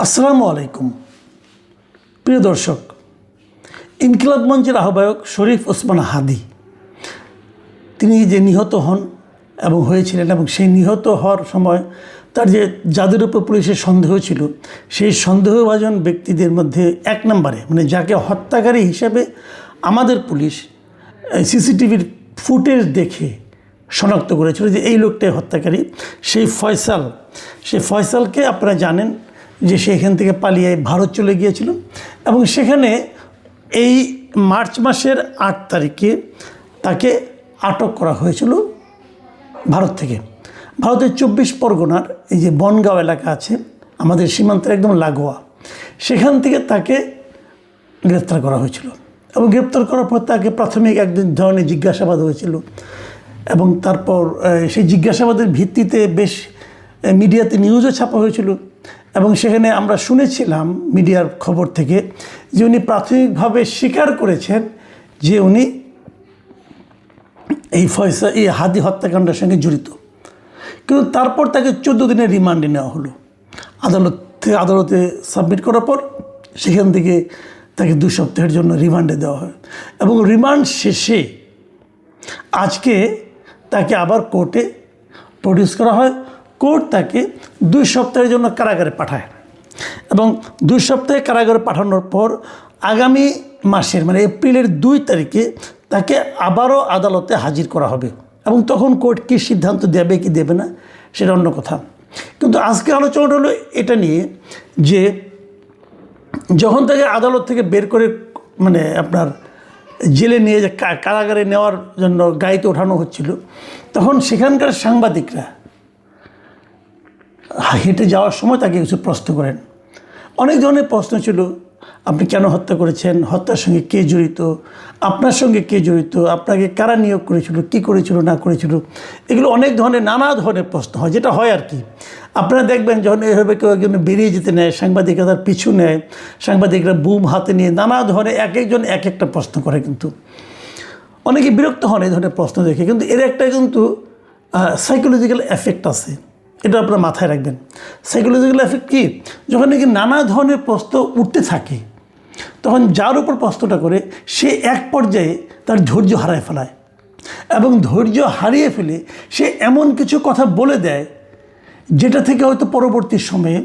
আসসালামু আলাইকুম প্রিয় দর্শক, ইনকিলাব মঞ্চের আহ্বায়ক শরীফ ওসমান হাদি তিনি যে নিহত হন এবং হয়েছিলেন, এবং সেই নিহত হওয়ার সময় তার যে যাদের উপর পুলিশের সন্দেহ ছিল, সেই সন্দেহভাজন ব্যক্তিদের মধ্যে এক নম্বরে মানে যাকে হত্যাকারী হিসেবে আমাদের পুলিশ সিসিটিভির ফুটেজ দেখে শনাক্ত করেছিল যে এই লোকটাই হত্যাকারী, সেই ফয়সালকে আপনারা জানেন যে সেখান থেকে পালিয়ে ভারত চলে গিয়েছিল এবং সেখানে এই মার্চ মাসের 8 তারিখে তাকে আটক করা হয়েছিল ভারত থেকে। ভারতের 24 পরগনার এই যে বনগাঁও এলাকা আছে আমাদের সীমান্তের একদম লাগোয়া, সেখান থেকে তাকে গ্রেপ্তার করা হয়েছিল এবং গ্রেপ্তার করার পর তাকে প্রাথমিক একদিন ধরনের জিজ্ঞাসাবাদ হয়েছিল এবং তারপর সেই জিজ্ঞাসাবাদের ভিত্তিতে বেশ মিডিয়াতে নিউজও ছাপা হয়েছিল এবং সেখানে আমরা শুনেছিলাম মিডিয়ার খবর থেকে যে উনি প্রাথমিকভাবে স্বীকার করেছেন যে উনি এই হাদি হত্যাকাণ্ডের সঙ্গে জড়িত। কিন্তু তারপর তাকে 14 দিনের রিমান্ডে নেওয়া হলো আদালতে সাবমিট করার পর সেখান থেকে তাকে 2 সপ্তাহের জন্য রিমান্ডে দেওয়া হয় এবং রিমান্ড শেষে আজকে তাকে আবার কোর্টে প্রডিউস করা হয়। কোর্ট তাকে 2 সপ্তাহের জন্য কারাগারে পাঠায় এবং 2 সপ্তাহে কারাগারে পাঠানোর পর আগামী মাসের মানে এপ্রিলের 2 তারিখে তাকে আবারও আদালতে হাজির করা হবে এবং তখন কোর্ট কী সিদ্ধান্ত দেবে কি দেবে না সেটা অন্য কথা। কিন্তু আজকে আলোচনাটা হলো এটা নিয়ে যে যখন তাকে আদালত থেকে বের করে মানে আপনার জেলে নিয়ে যে কারাগারে নেওয়ার জন্য গাড়িতে ওঠানো হচ্ছিল, তখন সেখানকার সাংবাদিকরা হেঁটে যাওয়ার সময় তাকে কিছু প্রশ্ন করেন। অনেক ধরনের প্রশ্ন ছিল, আপনি কেন হত্যা করেছেন, হত্যার সঙ্গে কে জড়িত, আপনার সঙ্গে কে জড়িত, আপনাকে কারা নিয়োগ করেছিল, কী করেছিল না করেছিল, এগুলো অনেক ধরনের নানা ধরনের প্রশ্ন হয়, যেটা হয় আর কি। আপনারা দেখবেন যখন এভাবে কেউ একজন বেরিয়ে যেতে নেয়, সাংবাদিকরা তার পিছু নেয়, সাংবাদিকরা বুম হাতে নিয়ে নানা ধরনের এক একজন এক একটা প্রশ্ন করে, কিন্তু অনেকে বিরক্ত হন এই ধরনের প্রশ্ন দেখে। কিন্তু এর একটা কিন্তু সাইকোলজিক্যাল এফেক্ট আছে, এটা আপনারা মাথায় রাখবেন। সাইকোলজিক্যাল এফেক্ট কী, যখন নাকি নানা ধরনের প্রশ্ন উঠতে থাকে তখন যার উপর প্রশ্নটা করে সে এক পর্যায়ে তার ধৈর্য হারায় ফেলায় এবং ধৈর্য হারিয়ে ফেলে সে এমন কিছু কথা বলে দেয় যেটা থেকে হয়তো পরবর্তী সময়ে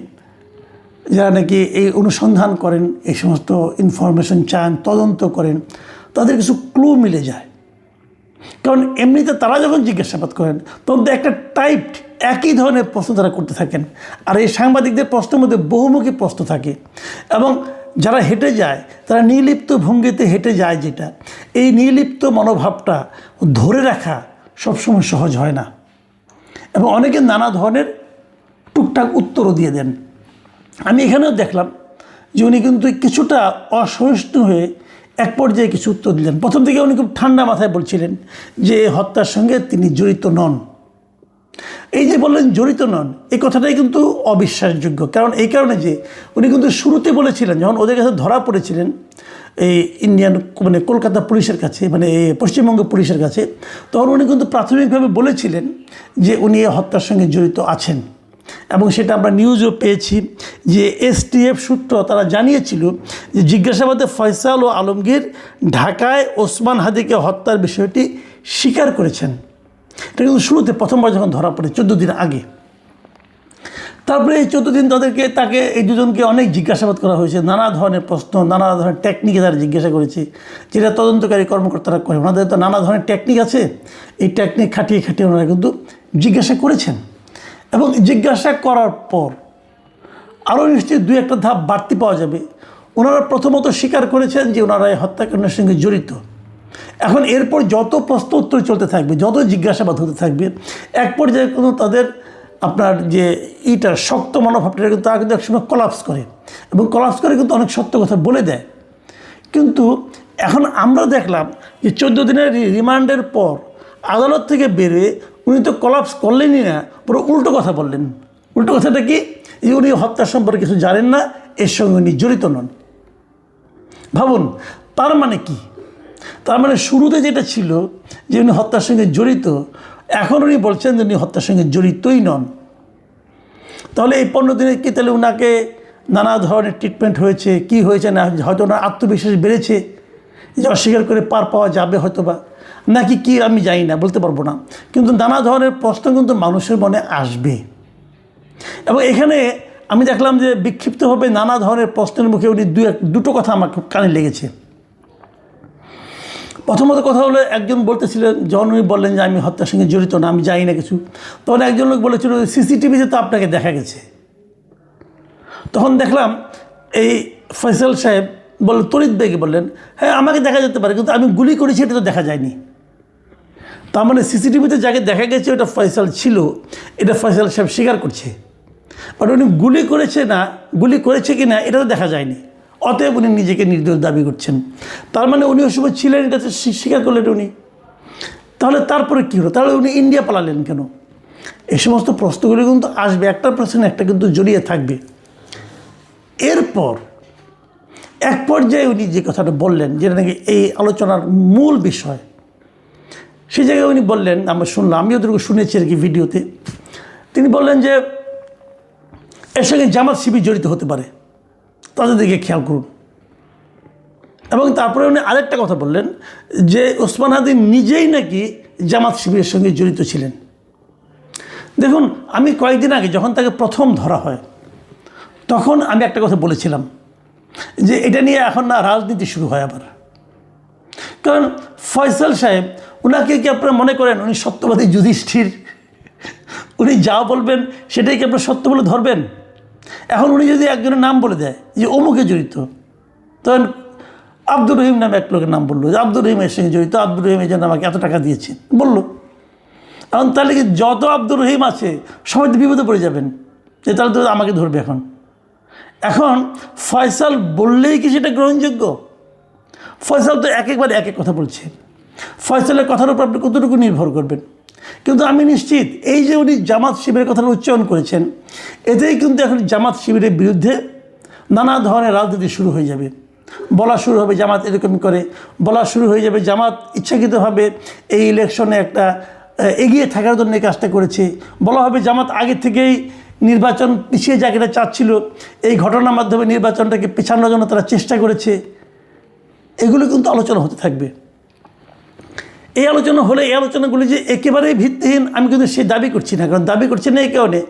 যারা নাকি এই অনুসন্ধান করেন, এই সমস্ত ইনফরমেশন চান, তদন্ত করেন, তাদের কিছু ক্লু মিলে যায়। কারণ এমনিতে তারা যখন জিজ্ঞাসাবাদ করেন তখন তো একটা টাইপড একই ধরনের প্রশ্ন তারা করতে থাকেন, আর এই সাংবাদিকদের প্রশ্নের মধ্যে বহুমুখী প্রশ্ন থাকে এবং যারা হেঁটে যায় তারা নির্লিপ্ত ভঙ্গিতে হেঁটে যায়, যেটা এই নির্লিপ্ত মনোভাবটা ধরে রাখা সবসময় সহজ হয় না এবং অনেকে নানা ধরনের টুকটাক উত্তরও দিয়ে দেন। আমি এখানেও দেখলাম যে উনি কিন্তু কিছুটা অসহিষ্ণু হয়ে এক পর্যায়ে কিছু উত্তর দিলেন। প্রথম থেকে উনি খুব ঠান্ডা মাথায় বলছিলেন যে হত্যার সঙ্গে তিনি জড়িত নন। এই যে বললেন জড়িত নন, এই কথাটাই কিন্তু অবিশ্বাসযোগ্য। কারণ এই কারণে যে উনি কিন্তু শুরুতে বলেছিলেন, যখন ওদের কাছে ধরা পড়েছিলেন এই ইন্ডিয়ান মানে কলকাতা পুলিশের কাছে, মানে পশ্চিমবঙ্গ পুলিশের কাছে, তখন উনি কিন্তু প্রাথমিকভাবে বলেছিলেন যে উনি এই হত্যার সঙ্গে জড়িত আছেন এবং সেটা আমরা নিউজও পেয়েছি যে এসটিএফ সূত্র তারা জানিয়েছিল যে জিজ্ঞাসাবাদে ফয়সাল ও আলমগীর ঢাকায় ওসমান হাদিকে হত্যার বিষয়টি স্বীকার করেছেন। এটা কিন্তু শুরুতে প্রথমবার যখন ধরা পড়ে 14 দিন আগে। তারপরে এই 14 দিন তাকে এই দুজনকে অনেক জিজ্ঞাসাবাদ করা হয়েছে, নানা ধরনের প্রশ্ন, নানা ধরনের টেকনিকে তারা জিজ্ঞাসা করেছে, যেটা তদন্তকারী কর্মকর্তারা করে। ওনাদের তো নানা ধরনের টেকনিক আছে, এই টেকনিক খাটিয়ে খাটিয়ে ওনারা কিন্তু জিজ্ঞাসা করেছেন এবং জিজ্ঞাসা করার পর আরও নিশ্চয়ই 2-1টা ধাপ বাড়তি পাওয়া যাবে। ওনারা প্রথমত স্বীকার করেছেন যে ওনারা এই হত্যাকাণ্ডের সঙ্গে জড়িত। এখন এরপর যত প্রশ্ন উত্তর চলতে থাকবে, যত জিজ্ঞাসাবাদ হতে থাকবে, এক পর্যায়ে কিন্তু তাদের আপনার যে শক্ত মনোভাবটা কিন্তু তারা কিন্তু একসময় কলাপস করে এবং কলাপস করে কিন্তু অনেক সত্য কথা বলে দেয়। কিন্তু এখন আমরা দেখলাম যে 14 দিনের রিমান্ডের পর আদালত থেকে বেরোয় উনি তো কলাপস করলেনই না, পুরো উল্টো কথা বললেন। উল্টো কথাটা কি, যে উনি হত্যা সম্পর্কে কিছু জানেন না, এর সঙ্গে উনি জড়িত নন। ভাবুন, তার মানে কি? তার মানে শুরুতে যেটা ছিল যে উনি হত্যার সঙ্গে জড়িত, এখন উনি বলছেন যে উনি হত্যার সঙ্গে জড়িতই নন। তাহলে এই 15 দিনে কি তাহলে ওনাকে নানা ধরনের ট্রিটমেন্ট হয়েছে, কি হয়েছে না, হয়তো ওনার আত্মবিশ্বাস বেড়েছে যে অস্বীকার করে পার পাওয়া যাবে হয়তো বা, নাকি কি আমি জানি না, বলতে পারবো না। কিন্তু নানা ধরনের প্রশ্ন কিন্তু মানুষের মনে আসবে। এবং এখানে আমি দেখলাম যে বিক্ষিপ্তভাবে নানা ধরনের প্রশ্নের মুখে উনি দুটো কথা আমার খুব কানে লেগেছে। প্রথমত কথা হলো, একজন বলতেছিলেন, যখন উনি বললেন যে আমি হত্যার সঙ্গে জড়িত না, আমি জানি না কিছু, তখন একজন লোক বলেছিল সিসিটিভিতে তো আপনাকে দেখা গেছে। তখন দেখলাম এই ফয়সাল সাহেব তড়িৎ বেগে বললেন, হ্যাঁ আমাকে দেখা যেতে পারে, কিন্তু আমি গুলি করেছি এটা তো দেখা যায়নি। তার মানে সিসিটিভিতে যাকে দেখা গেছে ওটা ফয়সাল ছিল, এটা ফয়সাল সাহেব স্বীকার করছে। বাট উনি গুলি করেছে কি না এটা তো দেখা যায়নি, অতএব উনি নিজেকে নির্দোষ দাবি করছেন। তার মানে উনি ওই সময় ছিলেন, এটা তো স্বীকার করলেন উনি। তাহলে তারপরে কী হলো? তাহলে উনি ইন্ডিয়া পালালেন কেন? এই সমস্ত প্রশ্নগুলি কিন্তু আসবে, একটা প্রশ্ন একটা কিন্তু জড়িয়ে থাকবে। এরপর এক পর্যায়ে উনি যে কথাটা বললেন, যেটা নাকি এই আলোচনার মূল বিষয়, সেই জায়গায় উনি বললেন, আমরা শুনলাম, আমিও ওদেরকে শুনেছি আর কি ভিডিওতে। তিনি বললেন যে এর সঙ্গে জামাত শিবির জড়িত হতে পারে, তাদের দিকে খেয়াল করুন। এবং তারপরে উনি আরেকটা কথা বললেন যে ওসমান হাদি নিজেই নাকি জামাত শিবিরের সঙ্গে জড়িত ছিলেন। দেখুন, আমি কয়েকদিন আগে যখন তাকে প্রথম ধরা হয়, তখন আমি একটা কথা বলেছিলাম যে এটা নিয়ে এখন না রাজনীতি শুরু হয় আবার। কারণ ফয়সাল সাহেব, ওনাকে কি আপনারা মনে করেন উনি সত্যবাদী যুধিষ্ঠির? উনি যা বলবেন সেটাই কি আপনারা সত্য বলে ধরবেন? এখন উনি যদি একজনের নাম বলে দেয় যে অমুকে জড়িত, তখন আব্দুর রহিম নামে এক লোকের নাম বললো যে আব্দুর রহিম এর সঙ্গে জড়িত, আব্দুর রহিম এই জন্য আমাকে এত টাকা দিয়েছে বললো। এখন তাহলে কি যত আব্দুর রহিম আছে সবাই তো বিপদে পড়ে যাবেন, যে তাহলে তো আমাকে ধরবে। এখন ফয়সাল বললেই কি সেটা গ্রহণযোগ্য? ফয়সাল তো এক একবার এক এক কথা বলছে, ফয়সালের কথার উপর আপনি কতটুকু নির্ভর করবেন? কিন্তু আমি নিশ্চিত এই যে উনি জামাত শিবিরের কথাটা উচ্চারণ করেছেন, এতেই কিন্তু এখন জামাত শিবিরের বিরুদ্ধে নানা ধরনের রাজনীতি শুরু হয়ে যাবে। বলা শুরু হবে জামাত এরকম করে, বলা শুরু হয়ে যাবে জামাত ইচ্ছাকৃতভাবে এই ইলেকশনে একটা এগিয়ে থাকার জন্য এই কাজটা করেছে। বলা হবে জামাত আগে থেকেই নির্বাচন পিছিয়ে যাক এটা চাচ্ছিল, এই ঘটনার মাধ্যমে নির্বাচনটাকে পেছানোর জন্য তারা চেষ্টা করেছে। এগুলো কিন্তু আলোচনা হতে থাকবে। এই আলোচনা হলে এই আলোচনাগুলি যে একেবারেই ভিত্তিহীন আমি কিন্তু সে দাবি করছি না। কারণ দাবি করছি না এই কারণে,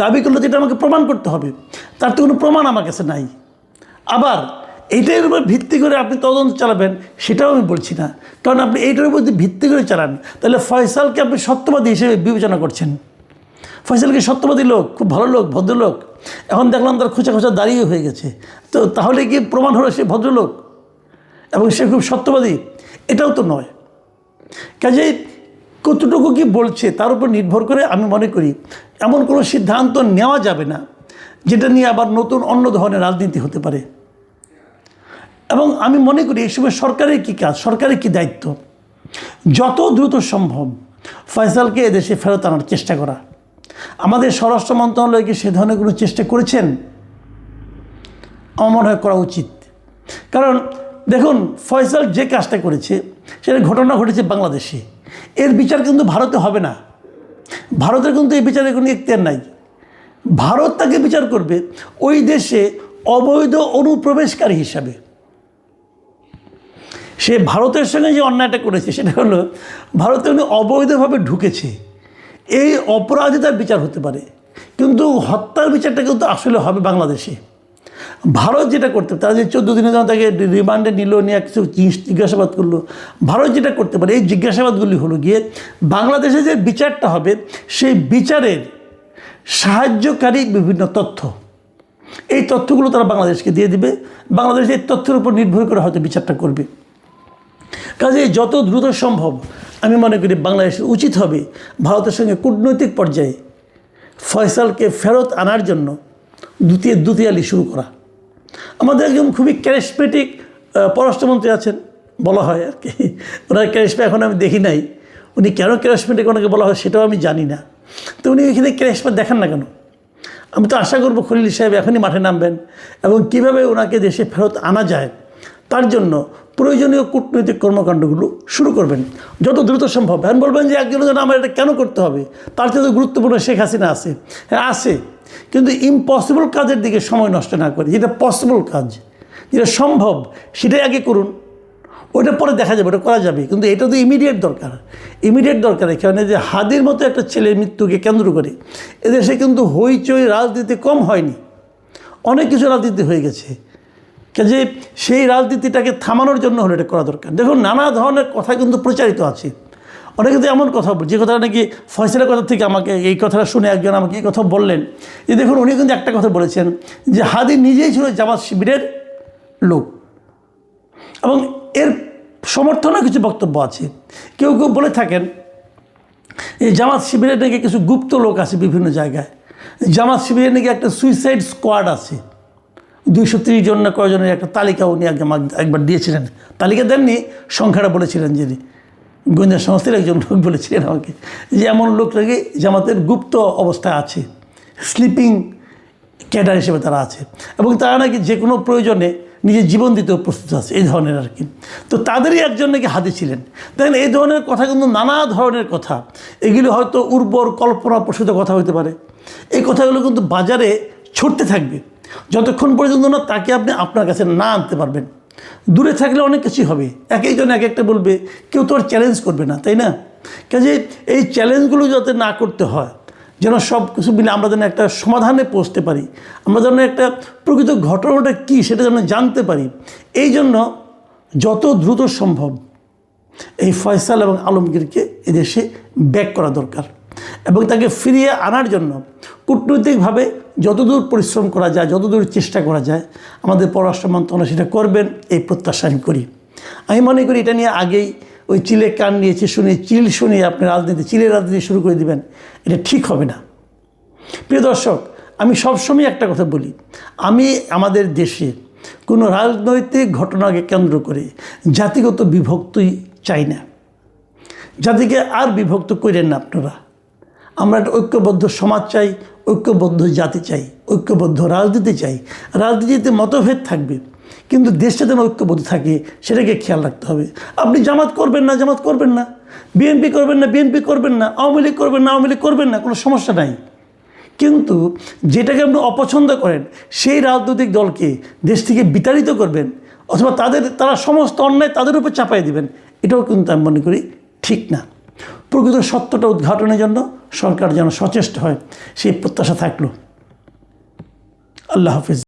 দাবি করলে যেটা আমাকে প্রমাণ করতে হবে, তার তো কোনো প্রমাণ আমার কাছে নাই। আবার এইটার উপর ভিত্তি করে আপনি তদন্ত চালাবেন সেটাও আমি বলছি না। কারণ আপনি এইটার উপর যদি ভিত্তি করে চালান, তাহলে ফয়সালকে আপনি সত্যবাদী হিসেবে বিবেচনা করছেন। ফয়সালকে সত্যবাদী লোক, খুব ভালো লোক, ভদ্রলোক। এখন দেখলাম তার খোঁচা খোঁচা দাঁড়িয়ে হয়ে গেছে, তো তাহলে কি প্রমাণ হলো সে ভদ্রলোক এবং সে খুব সত্যবাদী? এটাও তো নয়। কাজেই কতটুকু কি বলছে তার উপর নির্ভর করে আমি মনে করি এমন কোনো সিদ্ধান্ত নেওয়া যাবে না যেটা নিয়ে আবার নতুন অন্য ধরনের রাজনীতি হতে পারে। এবং আমি মনে করি এই সময় সরকারের কী কাজ, সরকারের কী দায়িত্ব, যত দ্রুত সম্ভব ফয়সালকে এদেশে ফেরত আনার চেষ্টা করা। আমাদের স্বরাষ্ট্র মন্ত্রণালয় কি সে ধরনের কোনো চেষ্টা করেছেন? আমার মনে হয় করা উচিত। কারণ দেখুন, ফয়সাল যে কাজটা করেছে সেটা ঘটনা ঘটেছে বাংলাদেশে, এর বিচার কিন্তু ভারতে হবে না। ভারতের কিন্তু এই বিচারের কোনো এখতিয়ার নাই। ভারত তাকে বিচার করবে ওই দেশে অবৈধ অনুপ্রবেশকারী হিসাবে। সে ভারতের সঙ্গে যে অন্যায়টা করেছে সেটা হলো ভারতে উনি অবৈধভাবে ঢুকেছে, এই অপরাধে তার বিচার হতে পারে, কিন্তু হত্যার বিচারটা কিন্তু আসলে হবে বাংলাদেশে। ভারত যেটা করতে, তারা যে 14 দিনের জন্য তাকে রিমান্ডে নিল, নিয়ে কিছু জিজ্ঞাসাবাদ করলো, ভারত যেটা করতে পারে এই জিজ্ঞাসাবাদগুলি হলো গিয়ে বাংলাদেশে যে বিচারটা হবে সেই বিচারের সাহায্যকারী বিভিন্ন তথ্য, এই তথ্যগুলো তারা বাংলাদেশকে দিয়ে দিবে। বাংলাদেশ এই তথ্যের উপর নির্ভর করে হয়তো বিচারটা করবে। কাজে যত দ্রুত সম্ভব আমি মনে করি বাংলাদেশের উচিত হবে ভারতের সঙ্গে কূটনৈতিক পর্যায়ে ফয়সালকে ফেরত আনার জন্য দুতিয়ালি শুরু করা। আমাদের একজন খুবই ক্যারিসমেটিক পররাষ্ট্রমন্ত্রী আছেন, বলা হয় আর কি, ওনার ক্যারিসমা এখন আমি দেখি নাই। উনি কেন ক্যারিসমেটিক ওনাকে বলা হয় সেটাও আমি জানি না। তো উনি এখানে ক্যারিসমা দেখান না কেন? আমি তো আশা করব খলিল সাহেব এখনই মাঠে নামবেন এবং কীভাবে ওনাকে দেশে ফেরত আনা যায় তার জন্য প্রয়োজনীয় কূটনৈতিক কর্মকাণ্ডগুলো শুরু করবেন যত দ্রুত সম্ভব। এখন বলবেন যে একজনের জন্য আমার এটা কেন করতে হবে, তার চেয়ে তো গুরুত্বপূর্ণ শেখ হাসিনা আছে। হ্যাঁ আছে, কিন্তু ইম্পসিবল কাজের দিকে সময় নষ্ট না করে যেটা পসিবল কাজ, যেটা সম্ভব সেটাই আগে করুন, ওটা পরে দেখা যাবে, ওটা করা যাবে। কিন্তু এটা তো ইমিডিয়েট দরকার, ইমিডিয়েট দরকার। এখানে যে হাদির মতো একটা ছেলের মৃত্যুকে কেন্দ্র করে এদেশে কিন্তু হইচই রাজনীতি কম হয়নি, অনেক কিছু রাজনীতি হয়ে গেছে। কাজে সেই রাজনীতিটাকে থামানোর জন্য হলে এটা করা দরকার। দেখুন, নানা ধরনের কথা কিন্তু প্রচারিত আছে। অনেকে কিন্তু এমন কথা বল, যে কথাটা নাকি ফয়সালের কথা থেকে আমাকে এই কথাটা শুনে একজন আমাকে এই কথা বললেন যে দেখুন, উনি কিন্তু একটা কথা বলেছেন যে হাদি নিজেই ছিল জামাত শিবিরের লোক, এবং এর সমর্থনে কিছু বক্তব্য আছে। কেউ কেউ বলে থাকেন এই জামাত শিবিরের নাকি কিছু গুপ্ত লোক আছে বিভিন্ন জায়গায়, জামাত শিবিরের নাকি একটা সুইসাইড স্কোয়াড আছে, 230 জন না কয়জনের একটা তালিকা উনি একবার দিয়েছিলেন। তালিকা দেননি, সংখ্যাটা বলেছিলেন। যিনি গোয়েন্দা সংস্থার একজন লোক বলেছিলেন আমাকে যে এমন লোক নাকি জামাতের গুপ্ত অবস্থায় আছে, স্লিপিং ক্যাডার হিসেবে তারা আছে, এবং তারা নাকি যে কোনো প্রয়োজনে নিজের জীবন দিতেও প্রস্তুত আছে, এই ধরনের আর কি। তো তাদেরই একজন নাকি হাদি ছিলেন। দেখেন, এই ধরনের কথা কিন্তু নানা ধরনের কথা, এগুলো হয়তো উর্বর কল্পনা প্রসূত কথা হতে পারে। এই কথাগুলো কিন্তু বাজারে ছড়তে থাকবে যতক্ষণ পর্যন্ত না তাকে আপনি আপনার কাছে না আনতে পারবেন। দূরে থাকলে অনেক কিছুই হবে, এক একজন এক একটা বলবে, কেউ তো আর চ্যালেঞ্জ করবে না, তাই না? কাজে এই চ্যালেঞ্জগুলো যাতে না করতে হয়, যেন সব কিছু মিলে আমরা যেন একটা সমাধানে পৌঁছতে পারি, আমরা যেন একটা প্রকৃত ঘটনাটা কী সেটা যেন জানতে পারি, এই জন্য যত দ্রুত সম্ভব এই ফয়সাল এবং আলমগীরকে এদেশে ব্যাক করা দরকার, এবং তাকে ফিরিয়ে আনার জন্য কূটনৈতিকভাবে যতদূর পরিশ্রম করা যায়, যতদূর চেষ্টা করা যায়, আমাদের পররাষ্ট্র মন্ত্রণালয় সেটা করবেন এই প্রত্যাশা আমি করি। আমি মনে করি এটা নিয়ে আগেই ওই চিলে কান নিয়েছে শুনিয়ে আপনি চিলের রাজনীতি শুরু করে দিবেন, এটা ঠিক হবে না। প্রিয় দর্শক, আমি সবসময় একটা কথা বলি, আমি আমাদের দেশে কোনো রাজনৈতিক ঘটনাকে কেন্দ্র করে জাতিগত বিভক্তি চাই না। জাতিকে আর বিভক্ত করেন না আপনারা। আমরা একটা ঐক্যবদ্ধ সমাজ চাই, ঐক্যবদ্ধ জাতি চাই, ঐক্যবদ্ধ রাজনীতি চাই। রাজনীতিতে মতভেদ থাকবে, কিন্তু দেশটা যেন ঐক্যবদ্ধ থাকে সেটাকে খেয়াল রাখতে হবে। আপনি জামাত করবেন না, জামাত করবেন না, বিএনপি করবেন না, বিএনপি করবেন না, আওয়ামী লীগ করবেন না, আওয়ামী লীগ করবেন না, কোনো সমস্যা নাই। কিন্তু যেটাকে আপনি অপছন্দ করেন সেই রাজনৈতিক দলকে দেশ থেকে বিতাড়িত করবেন, অথবা তারা সমস্ত অন্যায় তাদের উপর চাপাই দিবেন, এটাও কিন্তু আমি মনে করি ঠিক না। প্রকৃত সত্যটা উদ্ঘাটনের জন্য সরকার যেন সচেষ্ট হয়, সেই প্রত্যাশা থাকলো। আল্লাহ হাফিজ।